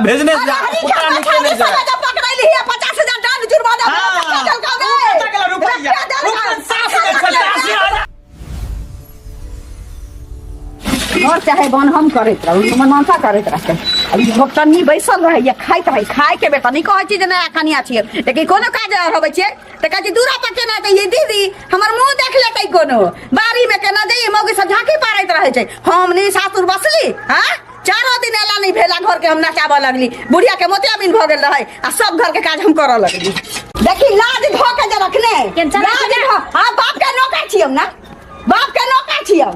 भेजने नहीं जा 50,000 दंड जुर्माना और चाहे बन हम करत रहू मनमानसा करत रहते अभी भक्तनी बैसल रहे खाइत रहे खाए के बेटा नहीं कहै छी जे नया कनिया छियै लेकिन कोनो काज होबै छै त कहै छी दूरा पर केना दैयै दीदी हमर मुंह देख लेतै कोनो बारी में केना दैयै मौगी सब झांकी पारैत रहे छै हम नहीं सासुर बसली हां चारों दिन एला नहीं भेला घर के हम नचाबे लगली बुढ़िया के मोतियाबिन भ गेल रहे आ सब घर के काज हम करऽ लगली देखी लाज ध के जे रखने हां बाप के नौकर छियौ ना बाप के नौकर छियौ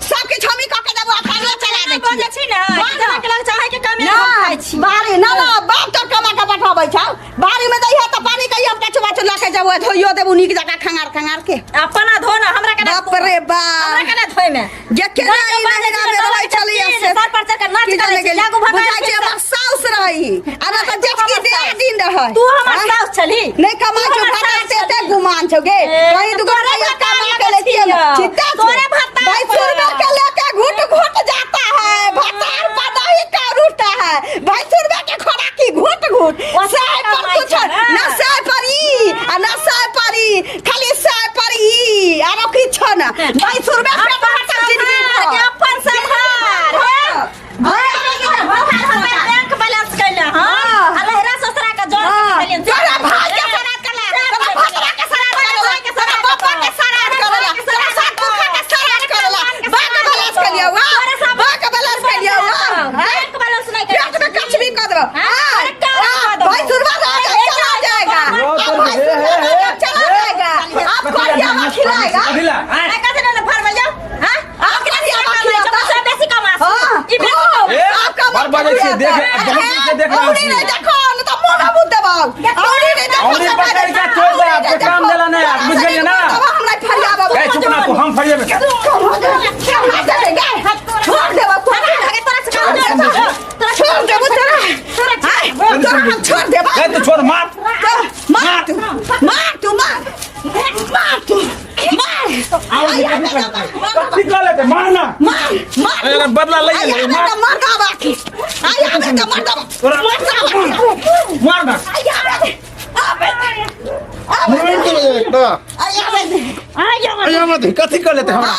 सब के छमी क के देबो अपने चला दे बोले छी ना इतना के लग चाहे के कमे हम खाइ छी बारी ना ना बाप तो कमा के पठाबै छ बारी में दैया त पानी के हम कछु बाछु लाके जाबो धोइयो देबो नीक जका खंगार के अपना धो ना हमरा के बाप रे बाप हमरा के धोइ में जे के नहीं नजगा में रहै छली से सर पर चकर नाच करे छी लागू भगाइ छी हमर साउस रही अना त देख के दे दिन रहै तू हमर साउस छली नहीं कमाइ छ भाता से ते गुमान छ गे कहीं दुगो रुपया कमा के ले छियै चित्ता तोरे भाता भाई सुरमे के लेके घुट जाता है भतार पदाही का रूठता है भाई सुरमे के खोराकी घुट साय पर कुछ ना साय परी ना साय परी खाली साय परी आरो किछ ना भाई सुरमे के भाता जिंदगी के अपन संभार बैंक बैलेंस कैला हां अलहरा ससुरा का जोड़ के तेरा भाई के सराद कला तेरा भतरा के सराद कला तेरा बापा के सराद कला तेरा सासू के सराद कला बैंक बैलेंस कर लिया बैंक बैलेंस कर लिया बैंक बैलेंस नहीं कर पेट में कुछ भी कर दो भाई सुरवा चला जाएगा चला जाएगा आपको क्या खिलाएगा कैसे ना भर में जाओ हां आप क्या खिलाता है बेसी कमा आपका बर्बादी से देख रहा हूं नहीं देखो न तो मोना बुद्ध बाबू औरी नहीं देखो औरी पकड़ के छोड़ दे आपको काम देला नहीं आप बुझ गए ना हमरा फरिया बाबू ए चुप ना तू हम फरिया में छोड़ दे बाबू आगे तरह से छोड़ दे छोड़ दे ए तू छोड़ मार निकाल ले मारना मार बदला ले ले मार का बाकी आया बेटा मारना आया मत कथी कर लेते हमरा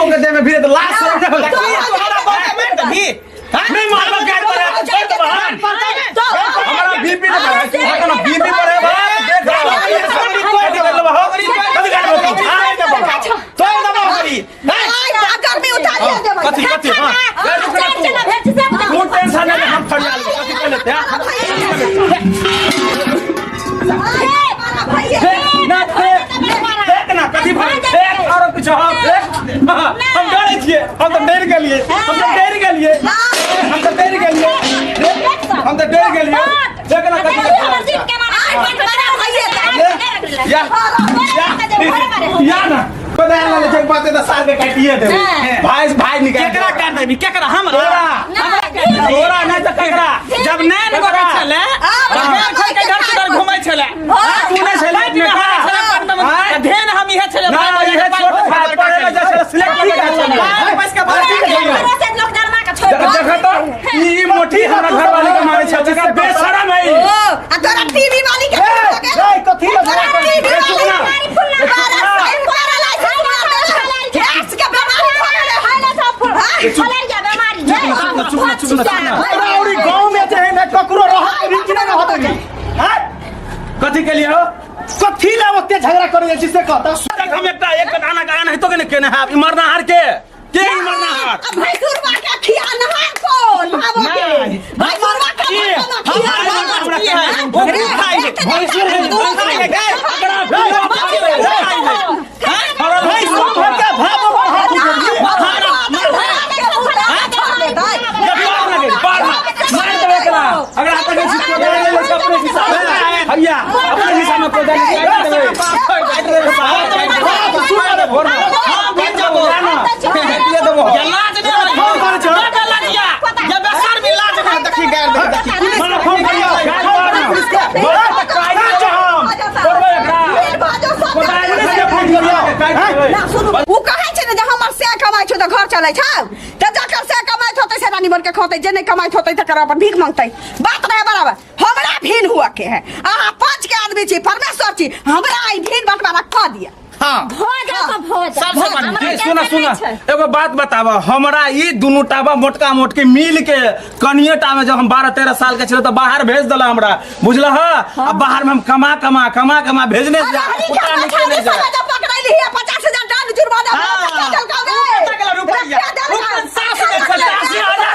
के दे में भी तो लाश नहीं मारना क्या करे हमारा बीपी ना बढ़े बीपी बढ़े देख गर्मी उतार दे कथी हां तू टेंशन नहीं हम फरियाल कथी कर लेते देख ना कथी भाई देख और कुछ हम डरे छिए हम तो डर गेलिए देख ना कथी या ना पता है ना जब बात है तो साल के काटिए दे भाई निकाल केकरा काट देबी केकरा हमरा तोरा नहीं तो केकरा जब नैन गोरे छले घर के घर से घुमै छले तू नहीं छले अपने ध्यान हम इहे छले भाई इहे छोट भाई पढ़े जैसे सिलेक्ट लगे बस के बात लोग डरमा के छोड़ देखा तो ई मोटी हमरा घर वाले के मारे छ जगह बेशरम है आ तोरा टीवी वाली के नहीं कथी लगा गाँव में चाहे न ककरो कथी के लिए हो कथी ला ओते झगड़ा करे जिससे कहता हम एक गाना गाना है तो के केने है मरना हार के मरना हार भाई सुरवा के खिया नहार कौन भाई सुरवा के हमरा के खाई भाई सुरवा भाई सुरवा के भाव अगर आता नहीं सीट को अपने हिसाब में भैया अपने हिसाब में कोई देवे भोर में हां भेज जाओ ना ले देबो लाज नहीं ये बेकार भी लाज नहीं देखी गैर देखी फोन करियो चले छौ त जकर से कमाइत होतै से रानी बन के खोतै जे नहीं कमाइत होतै तकर अपन भीख मांगतै बात रहे बराबर हमरा भीन हुआ के है आ पांच के आदमी छी परमेश्वर छी हमरा ई भीन बंटवारा क दिया हाँ भोज सबसे बढ़िया सुना सुना एगो बात बतावा हमरा ई दुनू टाबा मोटका मोटके मिल के कनिए टा में जब हम 12-13 साल के छे तो बाहर भेज दला हमरा बुझला ह अब बाहर में हम कमा भेजने पकड़ैली है 50,000 दंड जुर्माना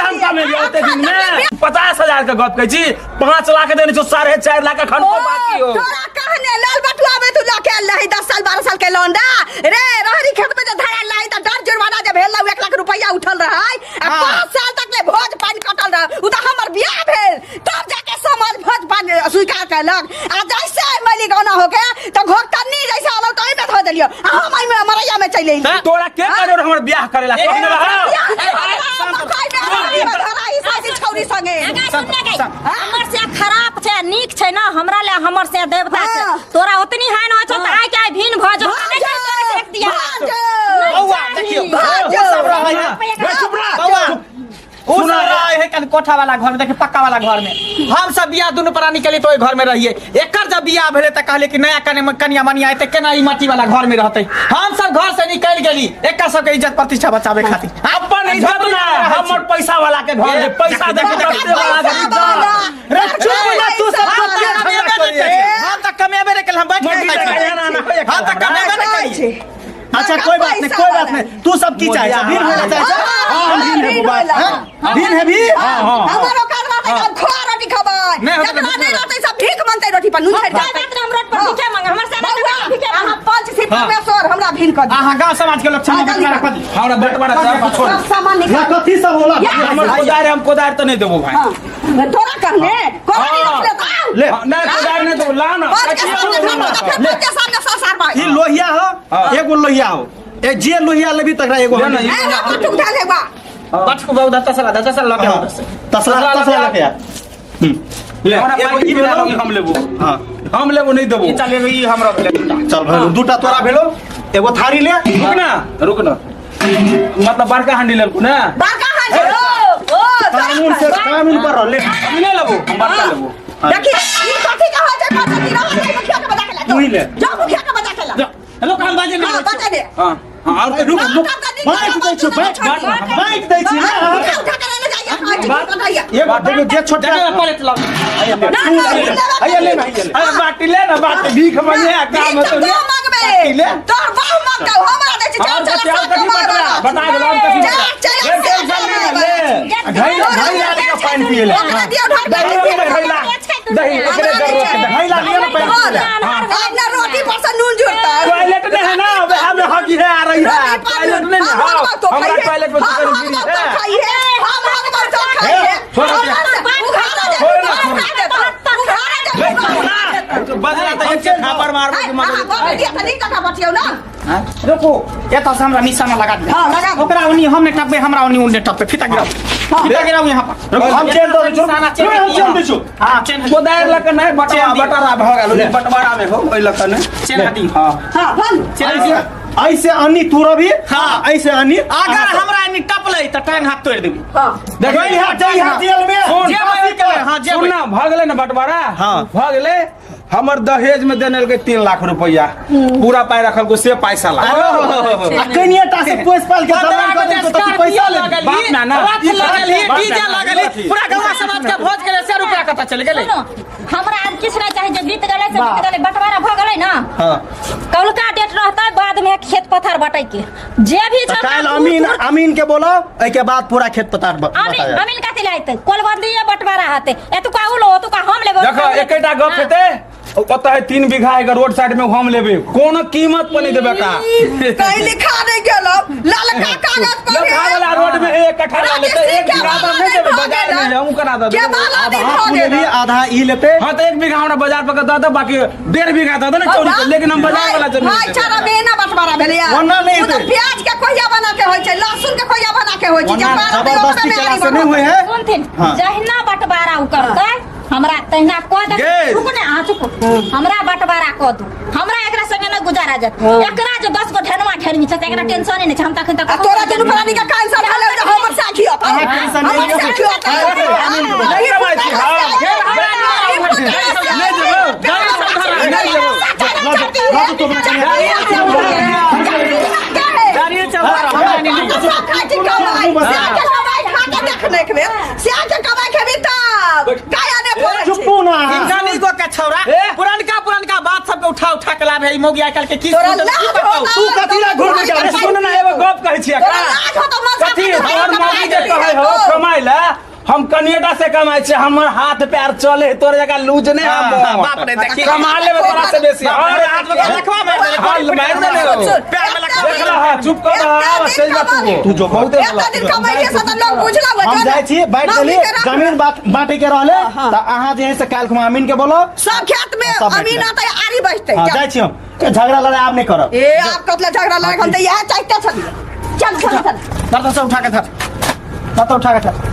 हम कमे ओते दिन में 50,000 का गप कहै छी 5 लाख देने छो 4.5 लाख खन को बाकी हो तोरा कहने लाल बटुआ में तू लाके लही 10 साल 12 साल के लौंडा रे रहरी खेत में जो धरा लही त दंड जुर्माना जे भेल 1 लाख रुपया उठल रहै आ 5 साल तक ले भोज पानी कटल रह उ त हमर बियाह भेल तब जाके समाज भोज पानी स्वीकार कैलक आ जैसे मैली गाना हो के त घोटनी जैसे आलो तई में धो देलियो हम में मरैया में चले एली तोरा के करे हमर बियाह करेला कहने रहा हमर से खराब छे नीक छे ना हमरा ले हमर से देवता छे तोरा उतनी है ना छ त आइ के भीन भोज देख दिया बौआ देखियो सब रहा है चुप रह बौआ सुना रहा है कल कोठा वाला घर में देखे पक्का वाला घर में हम सब बियाह दोनों प्राणी के लिए तो घर में रहिए एकर जब बियाह भेले त कहले कि नया कन्या मनिया आते केना ई माटी वाला घर में रहते हम सब घर से निकल गेली एकर सब के इज्जत प्रतिष्ठा बचावे खातिर अपन इज्जत ना हमर पैसा वाला के घर में पैसा देके रखते वाला गरीब रे चुप ना तू सब हम त कमेबे रे कल हम बैठ के हम त कमेबे रे करी अच्छा कोई बात नहीं तू सब की चाहे भीड़ होना चाहिए हां भीड़ है भी हमारो करवा त हम खोआ रोटी खबै जकरा नहीं रहतै सब भीख मांगतै रोटी पर नून छाड़ रात हम रोड पर भीखे मांग हमर से भीखे अहाँ पंच से परमेश्वर हमरा भीन कर अहाँ गांव समाज के लोग छान बटवारा कर दी हमरा बटवारा सब छोड़ सामान निकाल कथी सब होला हमर कोदार तो नहीं देबो भाई तोरा कहने कोई रख ले ले ना कोदार नहीं देबो ला ना के सामने सार भाई ई लोहिया हो एगो लोहिया हो ए जे लोहिया लेबी तकरा एगो हो ए ना टुक डाले बा बच को बहुत तसला लगे तसला लगे ले एगो ई भेलो हम लेबो हां हम लेबो नहीं देबो चल ई हमरा भेले चल भेलो दूटा तोरा भेलो एगो थारी ले रुक ना मतलब बड़का हांडी लेबो ना बाका हां ओ कानून पर ले हम नहीं लेबो हम बड़का लेबो देखी ई कथि का हो जाय पाछा तीरा मुखिया के बजा के ला तू ही ले जा मुखिया के बजा के ला हेलो काम बाजे ना हां बजा दे हां हां और रुक बाइक दे छी बाइक दे छी ना उठा के ले जाइए हां बताइए ये बात देखो जे छोटा पलट लग आइए ले अरे बाटी ले ना बाटी भीख मांगे काम तो ले बाटी ले तोर बाहु मांग दो हमरा दे छी चल चल बता दो हम घई लाली का पानी पिए ले दही एकरे जरूरत है घई लाली का पानी अपना रोटी पर से नून जुड़ता है टॉयलेट नहीं है ना हमें हकी है आ रही है टॉयलेट नहीं है हमरा टॉयलेट में खाइए हम तो खाइए बदला तो एक खापर मारबो के मगर रुको ये तो हमरा निशा में लगा दे हां लगा ओकरा उनी हमने टपे हमरा उनी उन्ने टपे फिता गिराओ यहां पर हम चेन दो हम चेन दे छु हां चेन कोदार लक नहीं बटवारा भ गेल बटवारा में हो ओइ लक ने चेन हटी हां हां बन ऐसे अन्नी तोरा भी हां ऐसे अन्नी अगर हमरा अन्नी टपले त टांग हाथ तोड़ देबी हां देखो यहाँ जेल में जे भाई के हां जे सुन ना भ गेलै ना बटवारा हां भ गेलै हमर दहेज में देने लगे 3 लाख रुपया पूरा पाई रखल को से पैसा ला कनिया टा से पोस पाल के दलाल कर दे तो पैसा ले बाप ना ना रात लगली डीजे लगली पूरा गांव समाज के भोज के 100 रुपया कथा चल गेलै हमरा अब किछ नहीं चाहिए जो बीत गले से बीत गले बटवारा भ गले ना हां कौलका डेट रहता बाद में खेत पथार बटाई के जे भी काल अमीन के बोलो ए के बाद पूरा खेत पथार बताया अमीन कथि लायते कोलबंदी बटवारा हते एतुका उलो ओतुका हम लेबो देखो एकेटा गप हेते पता है 3 बीघा अगर रोड साइड में हम लेबे कोनो कीमत पर नहीं देबे का कहीं लिखा नहीं गेलो लाल का कागज पर लखा वाला रोड में 1 कट्ठा ले लेते 1 बीघा तो नहीं देबे बाजार में हम करा दे के बाला नहीं आधा हो भी आधा ई लेते हां तो 1 बीघा हमरा बाजार पर दे दे बाकी 1.5 बीघा दे ना चोरी कर लेकिन हम बाजार वाला जमीन हां चारा बेना बटवारा भेले यार वरना नहीं तो प्याज के कोइया बना के होय छै लहसुन के कोइया बना के होय छै जबरदस्ती केला से नहीं हुए है सुनथिन जहिना बटवारा उ करतै हमरा तहिना क दे रुक ने आ चुप हमरा बटवारा क दू हमरा एकरा संगे न गुजारा जात एकरा जो 10 गो ढेनवा ढेनवी छै एकरा टेंशन नहीं छै हम तखन तक तोरा दुनू प्राणी का काल सब हाले हमर साखी होता हमर साखी होता नहीं कमाई छी नहीं पुरानका बात सबके उठा उठा के लाभ है ई मोगी आइकाल के की तोरा सुन लाज बताऊ होता। तू कथीला घुर के सुन ना एगो गप कहै छी कथी तोर मौगी जे कहै हो कमाई ला हम कनेडा से कमाई छै हमर हाथ पैर चले तोर जगह लूज ने हम बाप रे देखी कमा लेबे तोरा से बेसी और हाथ में रखवा मार दे पैर में लखवा देखला हां चुप कर रहा चल जा तू जो बहुते हम जाय छी बैठ गेली जमीन बांटे के रहले त अहाँ जे है से काल खुमा अमीन के बोलो सब खेत में अमीन आता आरी बजते हां जाय छी हम झगड़ा लड़ाई आप नहीं करब ए आप कतला झगड़ा लड़ाई हम त यह चाहते छली चल चल चल उठा के था उठा के था